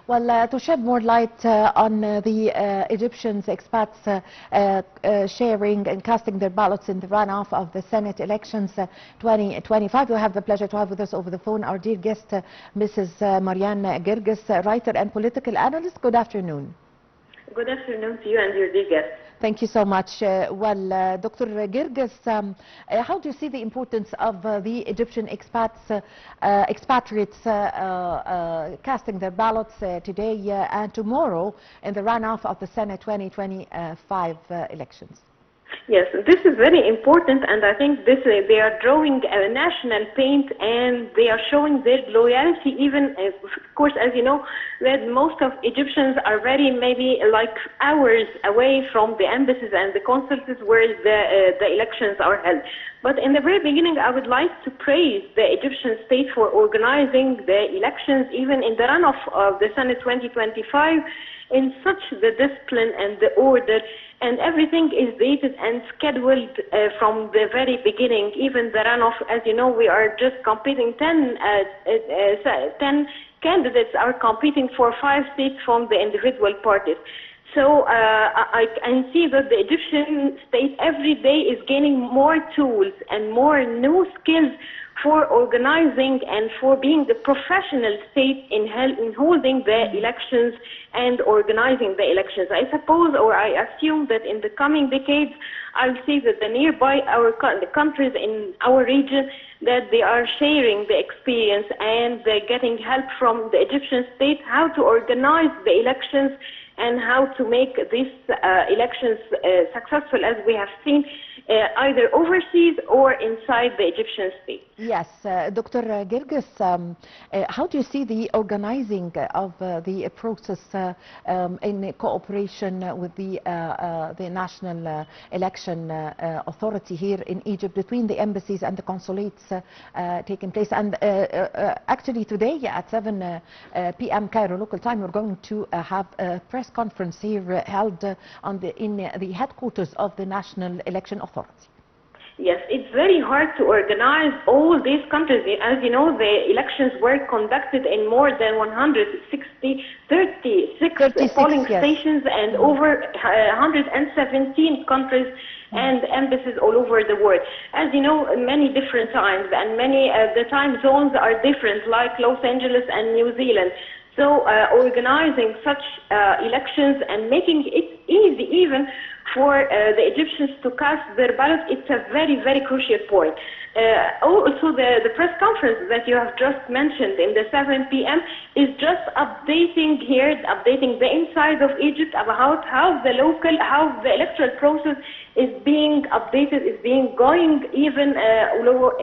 To shed more light on the Egyptians expats sharing and casting their ballots in the runoff of the Senate elections 2025, we have the pleasure to have with us over the phone our dear guest, Mrs. Marian Gerrgis, writer and political analyst. Good afternoon. Good afternoon to you and your dear guest. Thank you so much. Dr. Gerrgis, how do you see the importance of the Egyptian expatriates casting their ballots today and tomorrow in the runoff of the Senate 2025 elections? Yes, this is very important, and I think they are drawing a national paint, and they are showing their loyalty. Even, of course, as you know, that most of Egyptians are maybe like hours away from the embassies and the consulates where the elections are held. But in the very beginning, I would like to praise the Egyptian state for organizing the elections, even in the runoff of the Senate 2025, in such the discipline and the order, and everything is dated and scheduled from the very beginning. Even the runoff, as you know, we are just competing 10 candidates are competing for 5 seats from the individual parties. So I can see that the Egyptian state every day is gaining more tools and more new skills for organizing and for being the professional state in holding the elections and organizing the elections. I suppose, or I assume, that in the coming decades, I'll see that the nearby the countries in our region, that they are sharing the experience and they're getting help from the Egyptian state how to organize the elections and how to make these elections successful, as we have seen, either overseas or inside the Egyptian state. Yes, Dr. Gerrgis, how do you see the organizing of the process in cooperation with the National Election Authority here in Egypt, between the embassies and the consulates taking place? And actually today at 7 p.m. Cairo local time, we're going to have a press conference here held in the headquarters of the National Election Authority. Yes, it's very hard to organize all these countries. As you know, the elections were conducted in more than 36 polling stations and over 117 countries and embassies all over the world. As you know, many different times, and many the time zones are different, like Los Angeles and New Zealand. So organizing such elections and making it easy even for the Egyptians to cast their ballot, it's a very, very crucial point. Also, the press conference that you have just mentioned in the 7 p.m. is just updating the inside of Egypt about how the electoral process is being updated, is being going even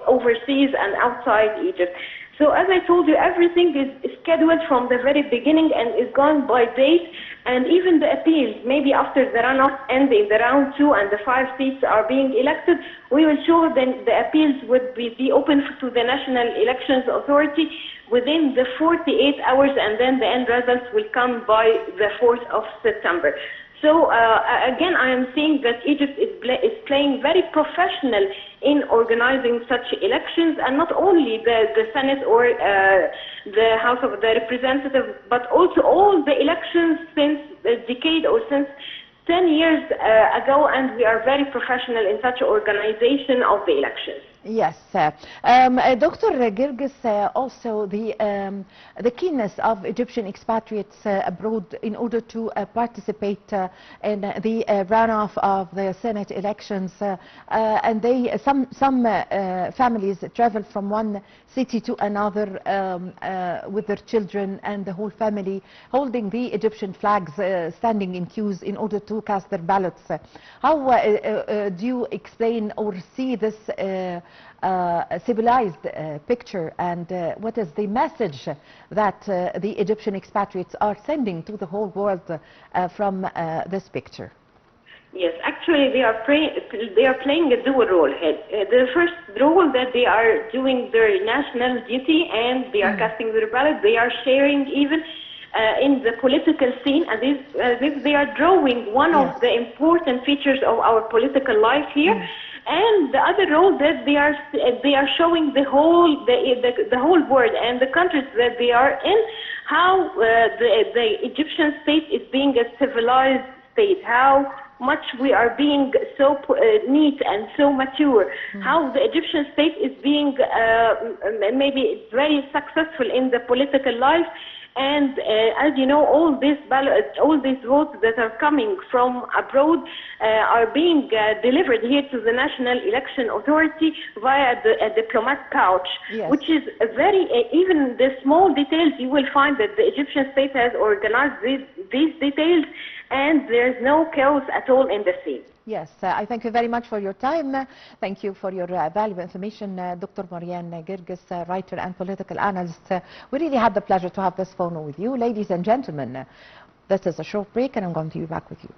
overseas and outside Egypt. So as I told you, everything is scheduled from the very beginning and is going by date, and even the appeals, maybe after the runoff ending, the round 2 and the 5 seats are being elected, we will show then the appeals would be open to the National Elections Authority within the 48 hours, and then the end results will come by the 4th of September. So again, I am seeing that Egypt is playing very professional in organizing such elections, and not only the Senate or the House of the Representatives, but also all the elections since a decade or since 10 years ago, and we are very professional in such organization of the elections. Yes, Dr. Gerrgis, also the keenness of Egyptian expatriates abroad in order to participate in the runoff of the Senate elections, and some families travel from one city to another with their children and the whole family, holding the Egyptian flags, standing in queues in order to cast their ballots. How do you explain or see this civilized picture, and what is the message that the Egyptian expatriates are sending to the whole world from this picture? Yes, actually they are playing a dual role here. The first role, that they are doing their national duty and they are casting their ballot, they are sharing even in the political scene, as if they are drawing one of the important features of our political life here. And the other role, that they are showing the whole world and the countries that they are in how the Egyptian state is being a civilized state, how much we are being so neat and so mature, how the Egyptian state is being maybe very successful in the political life. And as you know, all these votes that are coming from abroad are being delivered here to the National Election Authority via a diplomat pouch, which is a very, even the small details, you will find that the Egyptian state has organized these details, and there's no chaos at all in the scene. Yes, I thank you very much for your time. Thank you for your valuable information, Dr. Marian Gerrgis, writer and political analyst. We really had the pleasure to have this phone with you. Ladies and gentlemen, this is a short break, and I'm going to be back with you.